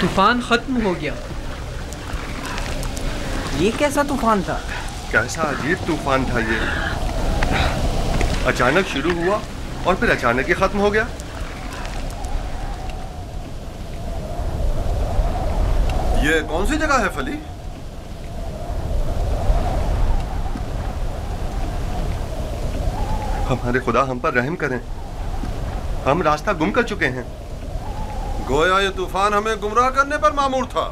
तूफान खत्म हो गया। ये कैसा तूफान था? कैसा अजीब तूफान था ये। अचानक शुरू हुआ और फिर अचानक ही खत्म हो गया। ये कौन सी जगह है फली? हमारे खुदा हम पर रहम करें, हम रास्ता गुम कर चुके हैं। गोया ये तूफान हमें गुमराह करने पर मामूर था।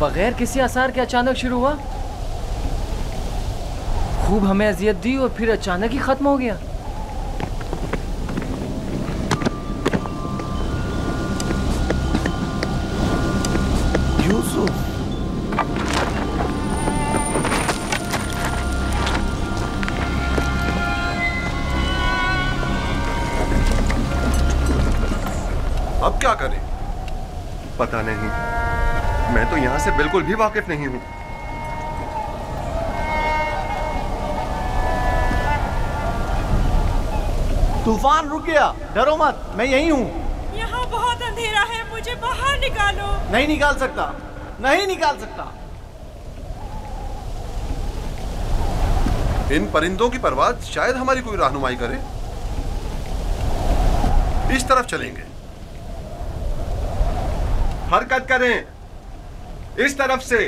बगैर किसी आसार के अचानक शुरू हुआ, खूब हमें अजियत दी और फिर अचानक ही खत्म हो गया। यूसुफ, अब क्या करें? पता नहीं, मैं तो यहां से बिल्कुल भी वाकिफ नहीं हूं। तूफान रुक गया, डरो मत, मैं यही हूँ। यहाँ बहुत अंधेरा है, मुझे बाहर निकालो। नहीं निकाल सकता, नहीं निकाल सकता। इन परिंदों की परवाज़ शायद हमारी कोई रहनुमाई करे। इस तरफ चलेंगे। हरकत करें, इस तरफ से।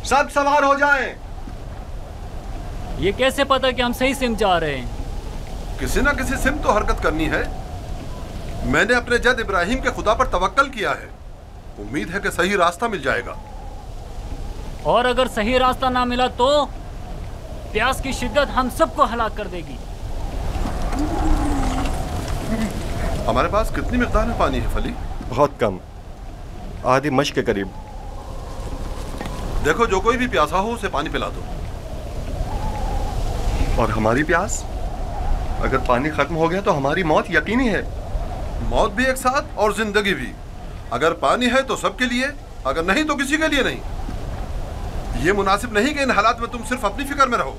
सब सवार हो जाएं। ये कैसे पता कि हम सही सिम जा रहे हैं? किसी ना किसी सिम तो हरकत करनी है। मैंने अपने जद इब्राहिम के खुदा पर तवक्कल किया है। उम्मीद है कि सही रास्ता मिल जाएगा। और अगर सही रास्ता ना मिला तो प्यास की शिद्दत हम सबको हलाक कर देगी। हमारे पास कितनी मिकदार में पानी है फली? बहुत कम, आधी मश के करीब। देखो, जो कोई भी प्यासा हो उसे पानी पिला दो। और हमारी प्यास? अगर पानी खत्म हो गया तो हमारी मौत यकीनी है। मौत भी एक साथ और जिंदगी भी। अगर पानी है तो सबके लिए, अगर नहीं तो किसी के लिए नहीं। यह मुनासिब नहीं कि इन हालात में तुम सिर्फ अपनी फिक्र में रहो।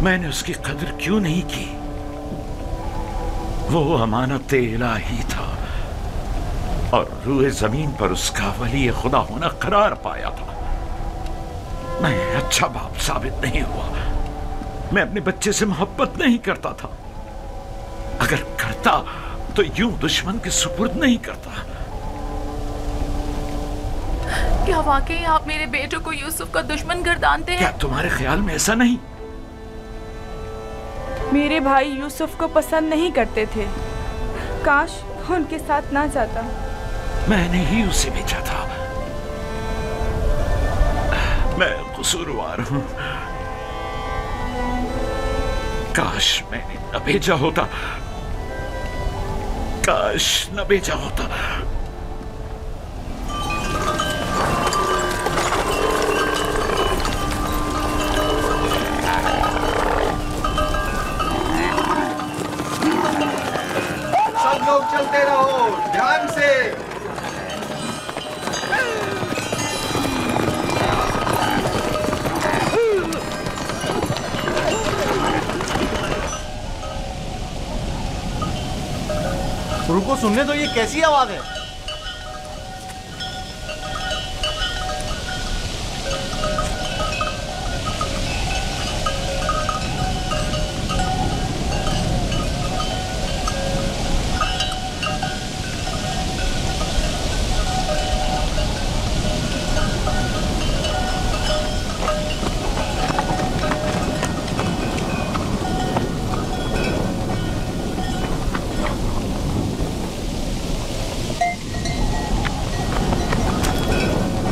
मैंने उसकी कदर क्यों नहीं की? वो अमानत इलाही था और रूए जमीन पर उसका वली खुदा होना करार पाया था। मैं अच्छा बाप साबित नहीं हुआ। मैं अपने बच्चे से मोहब्बत नहीं करता था। अगर करता तो यूं दुश्मन के सुपुर्द नहीं करता। क्या वाकई आप मेरे बेटे को यूसुफ का दुश्मन गर्दानते हैं? क्या तुम्हारे ख्याल में ऐसा नहीं? मेरे भाई यूसुफ को पसंद नहीं करते थे। काश उनके साथ ना जाता। मैंने ही उसे भेजा था। मैं कसूरवार हूं। काश मैंने न भेजा होता। काश न भेजा होता। लोग चलते रहो, ध्यान से। रुको, सुनने तो, ये कैसी आवाज है?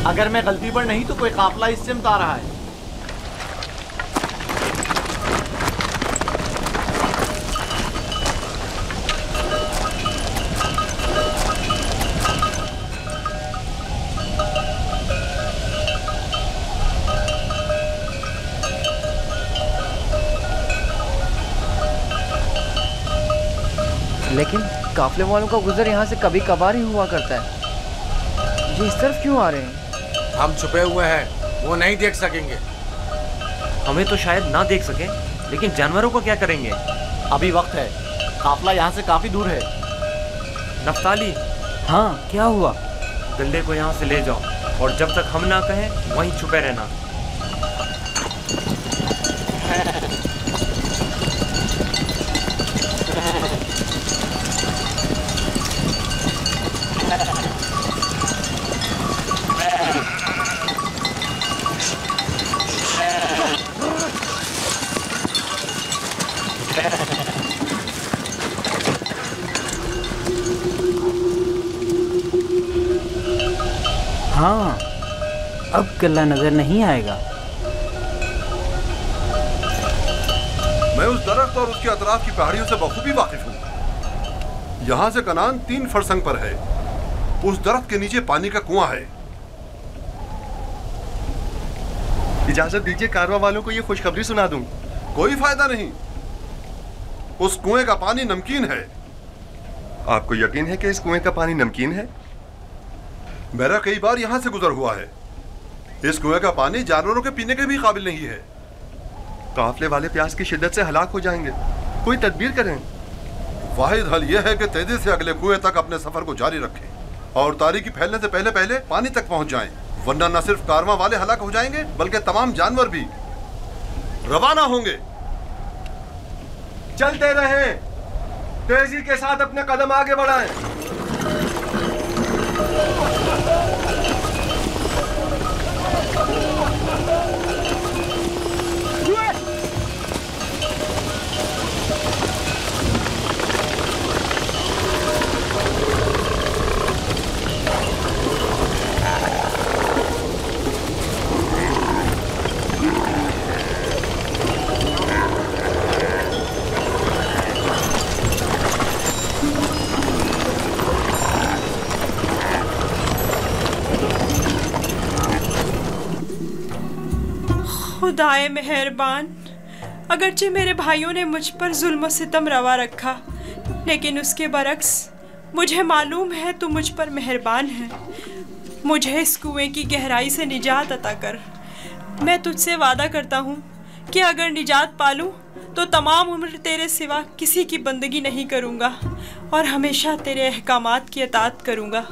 अगर मैं गलती पर नहीं तो कोई काफिला इस सिमत आ रहा है। लेकिन काफले वालों का गुजर यहाँ से कभी कभार ही हुआ करता है। ये इस तरफ क्यों आ रहे हैं? हम छुपे हुए हैं, वो नहीं देख सकेंगे। हमें तो शायद ना देख सकें, लेकिन जानवरों को क्या करेंगे? अभी वक्त है, काफला यहाँ से काफी दूर है। नफ्ताली, हाँ क्या हुआ? गल्ले को यहाँ से ले जाओ और जब तक हम ना कहें वहीं छुपे रहना। हाँ, अब गल्ला नजर नहीं आएगा। मैं उस दरख्त और उसके अतराफ की पहाड़ियों से बखूबी वाकिफ हूँ। यहाँ से कनान 3 फरसंग पर है। उस दरख्त के नीचे पानी का कुआं है। इजाजत दीजिए कारवां वालों को ये खुशखबरी सुना दूं। कोई फायदा नहीं, उस कुएं का पानी नमकीन है। आपको यकीन है कि इस कुएं का पानी नमकीन है? मेरा कई बार यहाँ से गुजर हुआ है। इस कुएं का पानी जानवरों के पीने के भी काबिल नहीं है। काफले वाले प्यास की शिद्दत से हलाक हो जाएंगे, कोई तदबीर करें। वाहिद हल यह है कि तेजी से अगले कुएं तक अपने सफर को जारी रखें और तारीकी फैलने से पहले पहले पानी तक पहुंच जाएं, वरना न सिर्फ कारवां वाले हलाक हो जाएंगे बल्कि तमाम जानवर भी। रवाना होंगे। चलते रहें, तेजी के साथ अपने कदम आगे बढ़ाएं। खुदाए मेहरबान, अगरचे मेरे भाइयों ने मुझ पर जुल्म सितम रवा रखा, लेकिन उसके बरक्स मुझे मालूम है तू मुझ पर मेहरबान है। मुझे इस कुएं की गहराई से निजात अता कर। मैं तुझसे वादा करता हूँ कि अगर निजात पालूं तो तमाम उम्र तेरे सिवा किसी की बंदगी नहीं करूँगा और हमेशा तेरे अहकामात की अतात करूँगा।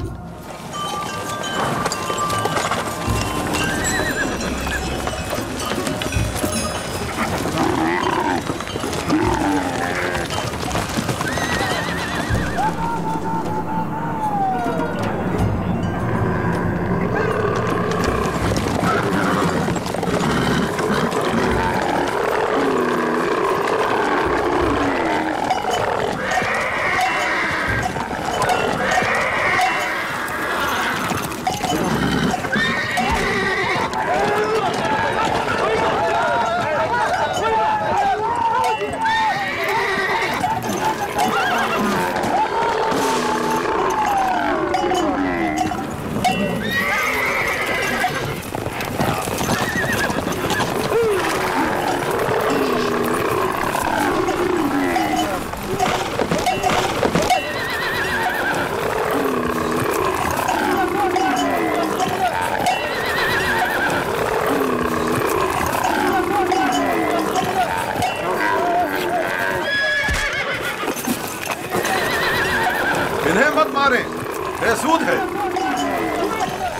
बेसूद है।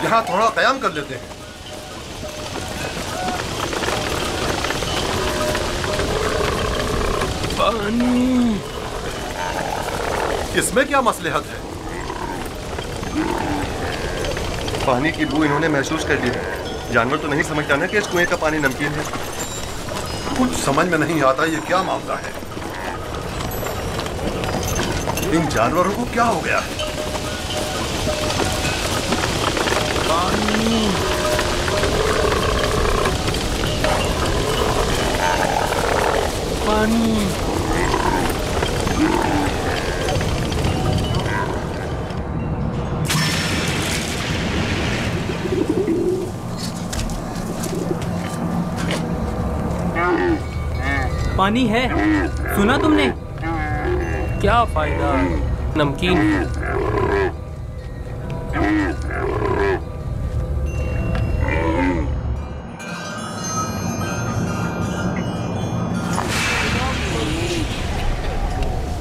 यहाँ थोड़ा कयाम कर लेते हैं। पानी, इसमें क्या मसलहत है? पानी की बू इन्होंने महसूस कर ली है। जानवर तो नहीं समझता ना कि इस कुएं का पानी नमकीन है। कुछ समझ में नहीं आता ये क्या मामला है। इन जानवरों को क्या हो गया है? पानी, पानी, पानी है, सुना तुमने? क्या फायदा, नमकीन है।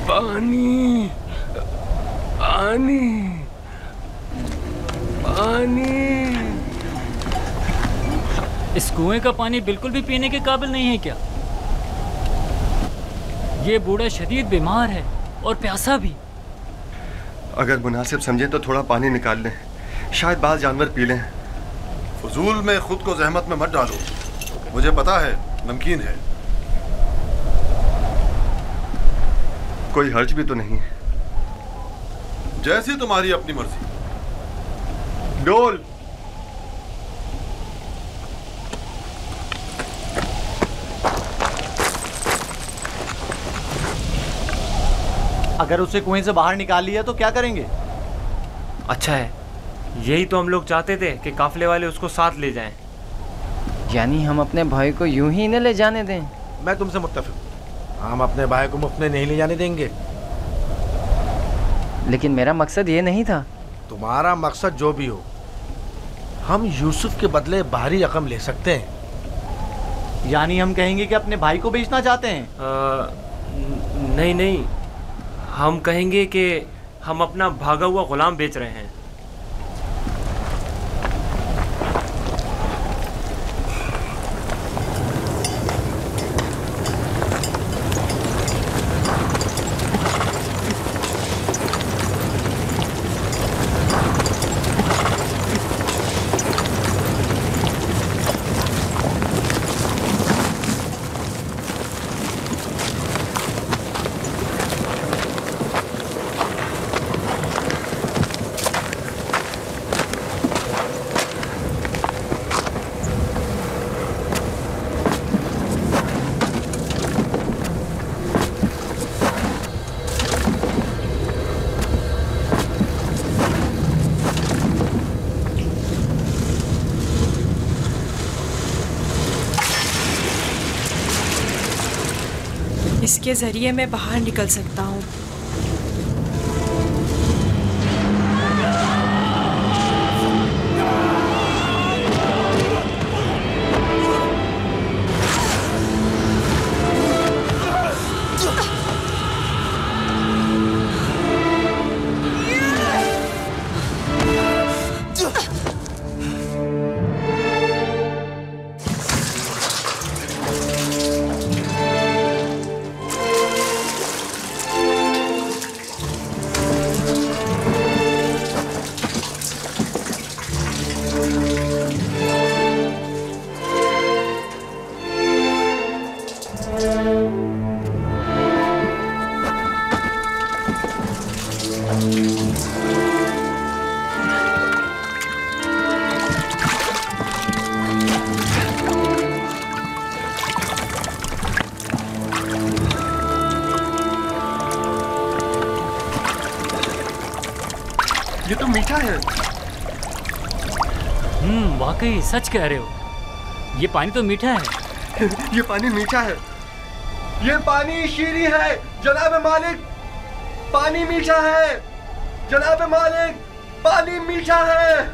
पानी पानी पानी। इस कुएं का पानी बिल्कुल भी पीने के काबिल नहीं है क्या? ये बूढ़ा शदीद बीमार है और प्यासा भी। अगर मुनासिब समझे तो थोड़ा पानी निकाल लें, शायद बाल जानवर पी लें। फजूल में खुद को जहमत में मत डालो, मुझे पता है नमकीन है। कोई हर्ज भी तो नहीं है। जैसी तुम्हारी अपनी मर्जी। डोल। अगर उसे कुएं से बाहर निकाल लिया तो क्या करेंगे? अच्छा है, यही तो हम लोग चाहते थे कि काफले वाले उसको साथ ले जाएं। यानी हम अपने भाई को यूं ही न ले जाने दें? मैं तुमसे मुत्तफिक, हम अपने भाई को मुफ्त में नहीं ले जाने देंगे। लेकिन मेरा मकसद ये नहीं था। तुम्हारा मकसद जो भी हो, हम यूसुफ के बदले बाहरी रकम ले सकते हैं। यानी हम कहेंगे कि अपने भाई को बेचना चाहते हैं? नहीं नहीं, हम कहेंगे कि हम अपना भागा हुआ गुलाम बेच रहे हैं। इसके जरिए मैं बाहर निकल सकता हूँ। ये तो मीठा है। वाकई सच कह रहे हो, ये पानी तो मीठा है। ये पानी मीठा है। ये पानी शीरी है जनाब मालिक। पानी मीठा है जनाब मालिक। पानी मीठा है।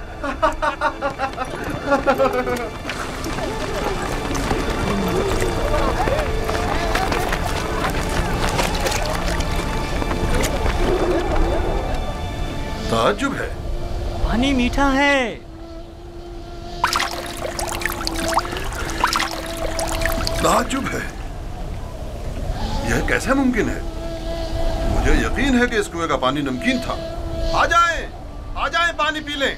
ताज्जुब है। पानी मीठा है। ताज्जुब है। यह कैसे मुमकिन है? मुझे यकीन है कि इस कुएं का पानी नमकीन था। आ जाएं पानी पी लें।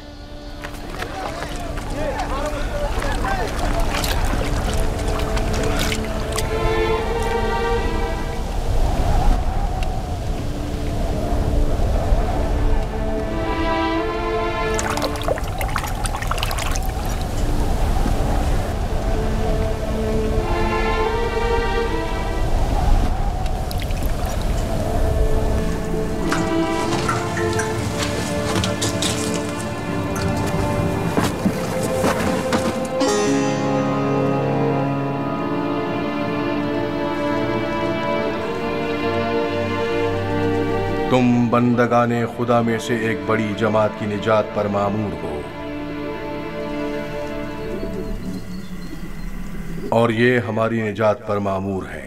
तुम बंदगाने खुदा में से एक बड़ी जमात की निजात पर मामूर हो, और ये हमारी निजात पर मामूर है।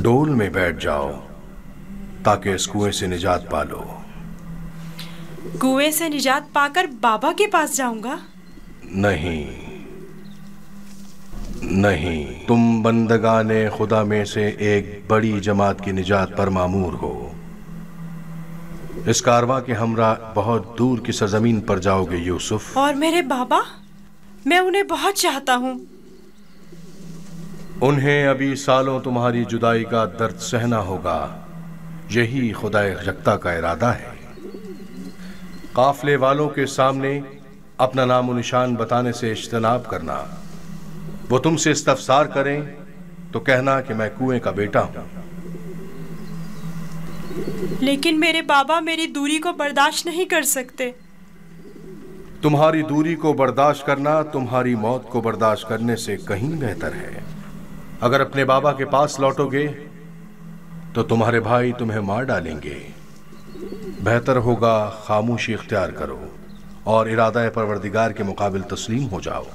डोल में बैठ जाओ ताकि इस कुएं से निजात पालो। कुएं से निजात पाकर बाबा के पास जाऊंगा? नहीं नहीं, तुम बंदगाने खुदा में से एक बड़ी जमात की निजात पर मामूर हो। इस कारवां के हमरा बहुत दूर की सरजमीन पर जाओगे यूसुफ। और मेरे बाबा? मैं उन्हें बहुत चाहता हूँ। उन्हें अभी सालों तुम्हारी जुदाई का दर्द सहना होगा। यही खुदा यकता का इरादा है। काफले वालों के सामने अपना नामो निशान बताने से इज्तनाब करना। वो तुमसे इस्तफसार करें तो कहना कि मैं कुएं का बेटा हूं। लेकिन मेरे बाबा मेरी दूरी को बर्दाश्त नहीं कर सकते। तुम्हारी दूरी को बर्दाश्त करना तुम्हारी मौत को बर्दाश्त करने से कहीं बेहतर है। अगर अपने बाबा के पास लौटोगे तो तुम्हारे भाई तुम्हें मार डालेंगे। बेहतर होगा खामोशी इख्तियार करो और इरादा परवरदिगार के मुकाबिल तस्लीम हो जाओ।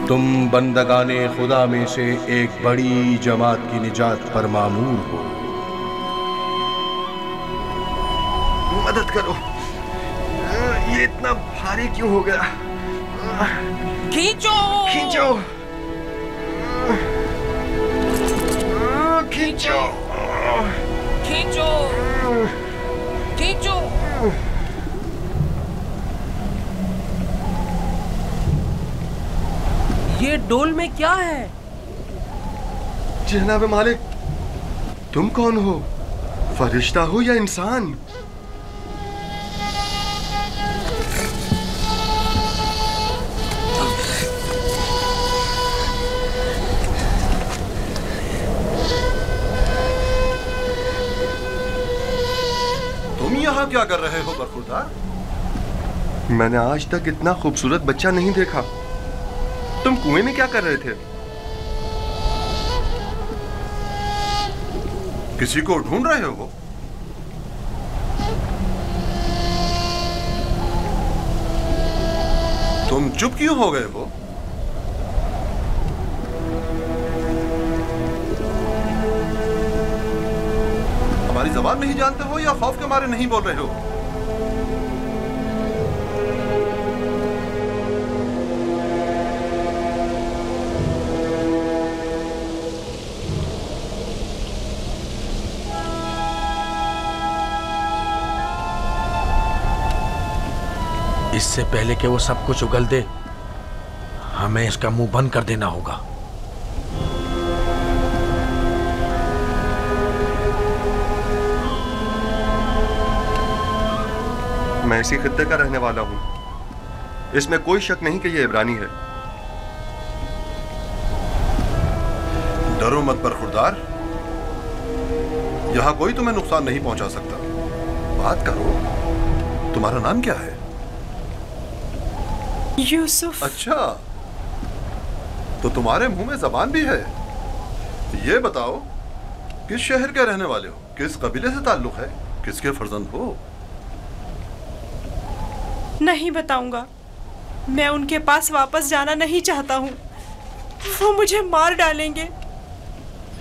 तुम बंदगाने खुदा में से एक बड़ी जमात की निजात पर मामूर हो। मदद करो, ये इतना भारी क्यों हो गया? खींचो खींचो खींचो खींचो खींचो। ये डोल में क्या है? जनाब मालिक, तुम कौन हो? फरिश्ता हो या इंसान? तुम यहाँ क्या कर रहे हो बरखुरदार? मैंने आज तक इतना खूबसूरत बच्चा नहीं देखा। तुम कुएं में क्या कर रहे थे? किसी को ढूंढ रहे हो? तुम चुप क्यों हो गए हो? हमारी जबान नहीं जानते हो या खौफ के मारे नहीं बोल रहे हो? इससे पहले कि वो सब कुछ उगल दे, हमें इसका मुंह बंद कर देना होगा। मैं इसी खित्ते का रहने वाला हूं। इसमें कोई शक नहीं कि ये इब्रानी है। डरो मत बरखुरदार, यहां कोई तुम्हें नुकसान नहीं पहुंचा सकता। बात करो, तुम्हारा नाम क्या है? यूसुफ। अच्छा, तो तुम्हारे मुंह में जबान भी है। ये बताओ, किस शहर के रहने वाले हो? किस कबीले से ताल्लुक है? किसके फर्जंद हो? नहीं बताऊंगा। मैं उनके पास वापस जाना नहीं चाहता हूँ। वो मुझे मार डालेंगे।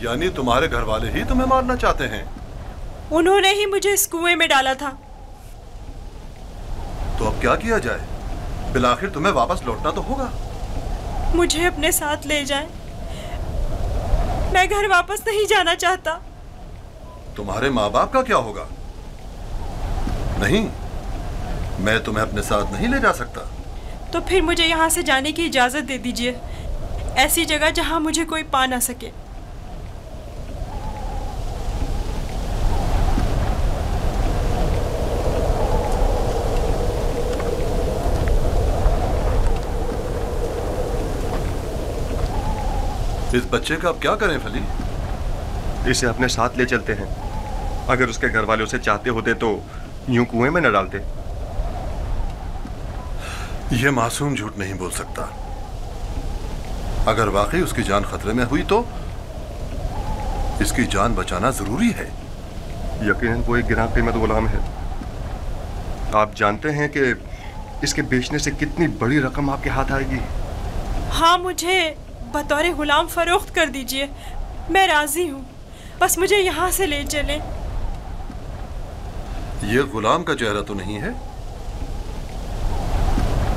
यानी तुम्हारे घर वाले ही तुम्हें मारना चाहते हैं? उन्होंने ही मुझे इस कुएं में डाला था। तो अब क्या किया जाए? बिलाखिर तुम्हें वापस लौटना तो होगा। मुझे अपने साथ ले जाएं। मैं घर वापस नहीं जाना चाहता। तुम्हारे माँ बाप का क्या होगा? नहीं, मैं तुम्हें अपने साथ नहीं ले जा सकता। तो फिर मुझे यहाँ से जाने की इजाजत दे दीजिए, ऐसी जगह जहाँ मुझे कोई पा ना सके। इस बच्चे का अब क्या करें फली? इसे अपने साथ ले चलते हैं। अगर उसके घर वाले उसे चाहते होते तो यूं कुएं में न डालते। यह मासूम झूठ नहीं बोल सकता। अगर वाकई उसकी जान खतरे में हुई तो इसकी जान बचाना जरूरी है। यकीनन वो एक गिरां कीमत गुलाम है। आप जानते हैं कि इसके बेचने से कितनी बड़ी रकम आपके हाथ आएगी। हाँ, मुझे बतौर गुलाम फरोख्त कर दीजिए, मैं राजी हूँ। बस मुझे यहाँ से ले चलें। ये गुलाम का चेहरा तो नहीं है।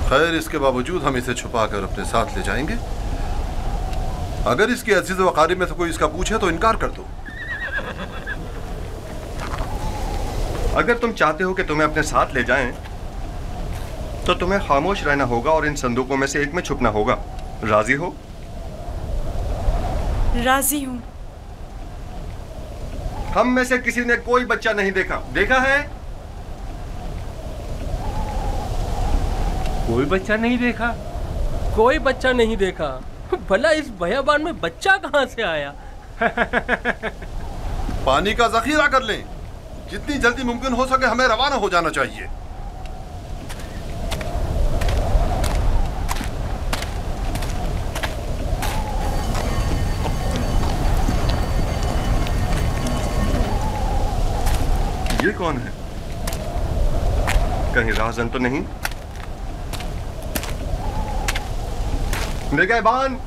खैर, इसके बावजूद हम इसे छुपाकर अपने साथ ले जाएंगे। अगर इसके अजीज व क़रीब में से कोई इसका पूछे तो इनकार कर दो। अगर तुम चाहते हो कि तुम्हें अपने साथ ले जाएं, तो तुम्हें खामोश रहना होगा और इन संदूकों में से एक में छुपना होगा। राजी हो? राजी हूँ। हम में से किसी ने कोई बच्चा नहीं देखा। देखा है? कोई बच्चा नहीं देखा। कोई बच्चा नहीं देखा। भला इस बयाबान में बच्चा कहां से आया? पानी का जखीरा कर लें। जितनी जल्दी मुमकिन हो सके हमें रवाना हो जाना चाहिए। ये कौन है? कहीं राहजन तो नहीं? निगहबान!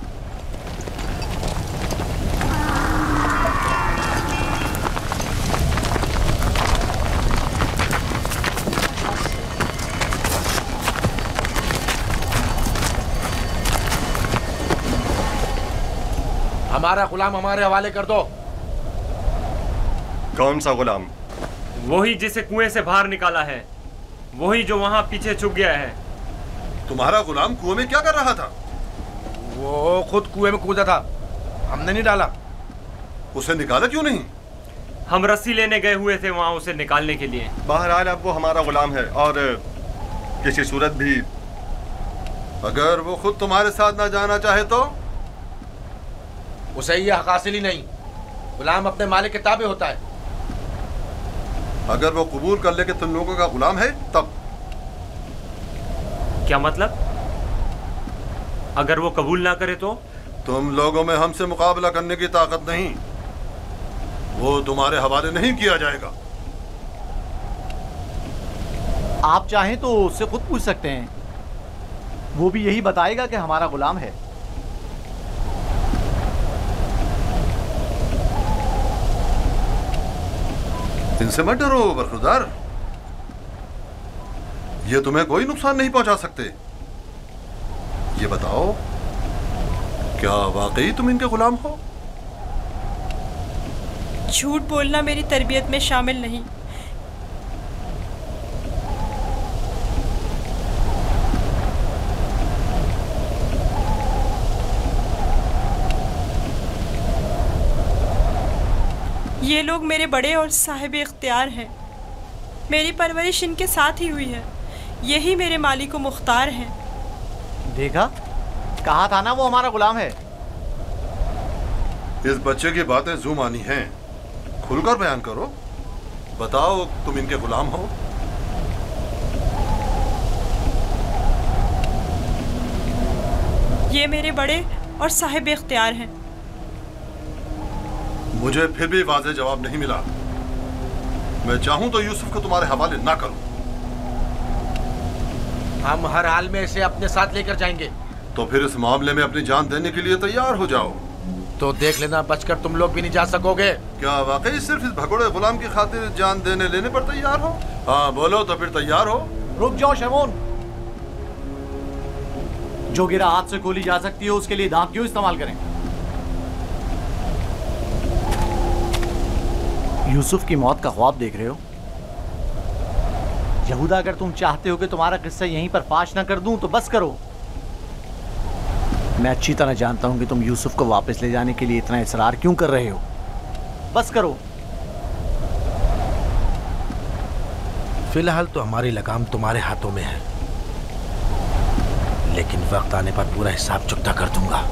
हमारा गुलाम हमारे हवाले कर दो। कौन सा गुलाम? वही जिसे कुएं से बाहर निकाला है, वही जो वहां पीछे छुप गया है। तुम्हारा गुलाम कुएं में क्या कर रहा था? वो खुद कुएं में कूदा था, हमने नहीं डाला। उसे निकाला क्यों नहीं? हम रस्सी लेने गए हुए थे वहां उसे निकालने के लिए। बहरहाल अब वो हमारा गुलाम है और किसी सूरत भी अगर वो खुद तुम्हारे साथ ना जाना चाहे तो? उसे ये हक हासिल ही नहीं। गुलाम अपने मालिक के ताबे होता है। अगर वो कबूल कर ले कि तुम लोगों का गुलाम है तब? क्या मतलब? अगर वो कबूल ना करे तो? तुम लोगों में हमसे मुकाबला करने की ताकत नहीं। वो तुम्हारे हवाले नहीं किया जाएगा। आप चाहें तो उससे खुद पूछ सकते हैं, वो भी यही बताएगा कि हमारा गुलाम है। इनसे मत डरो बरखुरदार, ये तुम्हें कोई नुकसान नहीं पहुंचा सकते। ये बताओ, क्या वाकई तुम इनके गुलाम हो? झूठ बोलना मेरी तरबियत में शामिल नहीं। ये लोग मेरे बड़े और साहिब इख्तियार हैं। मेरी परवरिश इनके साथ ही हुई है। यही मेरे मालिक व मुख्तार हैं। देखा, कहा था ना वो हमारा गुलाम है। इस बच्चे की बातें जुमानी हैं। खुलकर बयान करो। बताओ, तुम इनके गुलाम हो? ये मेरे बड़े और साहिब इख्तियार हैं। मुझे फिर भी वाज़ेह जवाब नहीं मिला। मैं चाहूं तो यूसुफ को तुम्हारे हवाले ना करूं। हम हर हाल में इसे अपने साथ लेकर जाएंगे। तो फिर इस मामले में अपनी जान देने के लिए तैयार हो जाओ। तो देख लेना, बचकर तुम लोग भी नहीं जा सकोगे। क्या वाकई सिर्फ इस भगोड़े गुलाम की खातिर जान देने लेने पर तैयार हो? हाँ बोलो, तो फिर तैयार हो? रुक जाओ शमून, जो गिरा हाथ से खोली जा सकती है उसके लिए दांत क्यों इस्तेमाल करें? यूसुफ की मौत का ख्वाब देख रहे हो? यहूदा, अगर तुम चाहते हो कि तुम्हारा किस्सा यहीं पर फाश ना कर दूं तो बस करो। मैं अच्छी तरह जानता हूं कि तुम यूसुफ को वापस ले जाने के लिए इतना इसरार क्यों कर रहे हो। बस करो। फिलहाल तो हमारी लगाम तुम्हारे हाथों में है, लेकिन वक्त आने पर पूरा हिसाब चुकता कर दूंगा।